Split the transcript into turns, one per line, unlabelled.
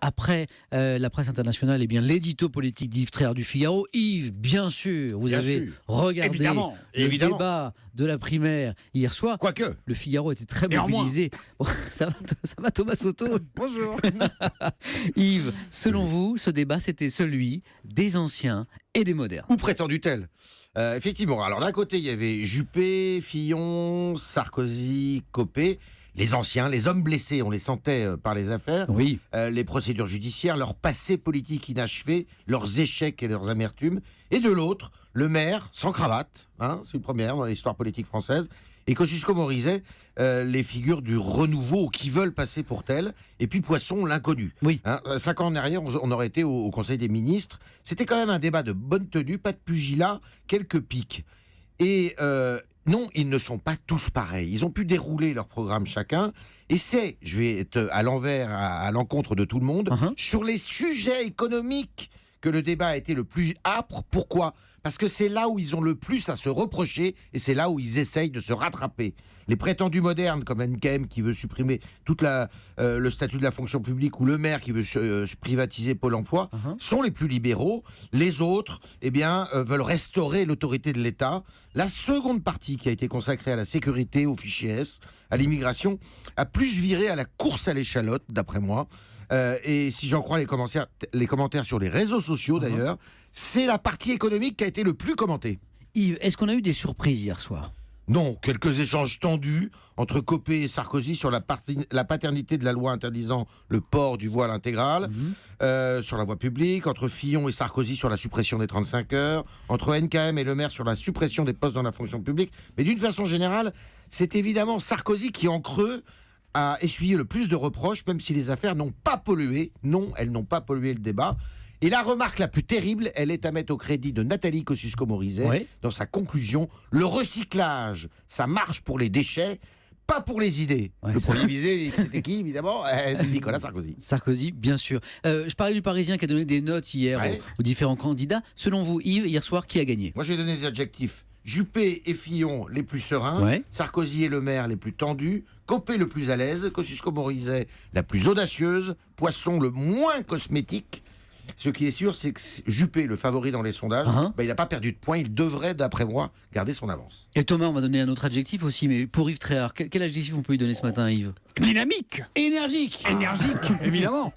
après la presse internationale, eh bien l'édito politique d'Yves Tréhard du Figaro. Yves, bien sûr, vous avez regardé le débat de la primaire hier soir.
Quoique.
Le Figaro était très mobilisé. Bon, ça va Thomas Soto.
Bonjour.
Yves, selon vous, ce débat, c'était celui des anciens et des modernes.
Ou prétendu tel. Effectivement. Alors d'un côté, il y avait Juppé, Fillon, Sarkozy, Copé. Les anciens, les hommes blessés, on les sentait par les affaires,
oui.
Les procédures judiciaires, leur passé politique inachevé, leurs échecs et leurs amertumes. Et de l'autre, le maire, sans cravate, c'est une première dans l'histoire politique française, et Kosciusko-Morizet, les figures du renouveau qui veulent passer pour telles, et puis Poisson, l'inconnu.
Oui.
5 ans en arrière, on aurait été au Conseil des ministres. C'était quand même un débat de bonne tenue, pas de pugilat, quelques piques. Et non, ils ne sont pas tous pareils. Ils ont pu dérouler leur programme chacun. Et c'est, je vais être à l'envers, à l'encontre de tout le monde, sur les sujets économiques que le débat a été le plus âpre. Pourquoi ? Parce que c'est là où ils ont le plus à se reprocher et c'est là où ils essayent de se rattraper. Les prétendus modernes, comme NKM qui veut supprimer toute le statut de la fonction publique ou le maire qui veut privatiser Pôle emploi, sont les plus libéraux. Les autres, veulent restaurer l'autorité de l'État. La seconde partie qui a été consacrée à la sécurité, aux fichiers S, à l'immigration, a plus viré à la course à l'échalote, d'après moi. Et si j'en crois les commentaires sur les réseaux sociaux d'ailleurs, c'est la partie économique qui a été le plus commentée.
Yves, est-ce qu'on a eu des surprises hier soir ?
Non, quelques échanges tendus entre Copé et Sarkozy sur la paternité de la loi interdisant le port du voile intégral, sur la voie publique, entre Fillon et Sarkozy sur la suppression des 35 heures, entre NKM et Le Maire sur la suppression des postes dans la fonction publique. Mais d'une façon générale, c'est évidemment Sarkozy qui, en creux, a essuyé le plus de reproches, même si les affaires n'ont pas pollué. Non, elles n'ont pas pollué le débat. Et la remarque la plus terrible, elle est à mettre au crédit de Nathalie Kosciusko-Morizet dans sa conclusion. Le recyclage, ça marche pour les déchets, pas pour les idées. Le premier visé, c'était qui, évidemment ? Nicolas Sarkozy.
Sarkozy, bien sûr. Je parlais du Parisien qui a donné des notes hier aux différents candidats. Selon vous, Yves, hier soir, qui a gagné ?
Moi, je vais donner des adjectifs. Juppé et Fillon, les plus sereins. Sarkozy et Le Maire, les plus tendus. Copé, le plus à l'aise. Kosciusko-Morizet, la plus audacieuse. Poisson, le moins cosmétique. Ce qui est sûr, c'est que Juppé, le favori dans les sondages, il n'a pas perdu de points. Il devrait, d'après moi, garder son avance.
Et Thomas, on va donner un autre adjectif aussi, mais pour Yves Tréhard, quel adjectif on peut lui donner ce matin, Yves ?
Dynamique.
Énergique.
Énergique, évidemment.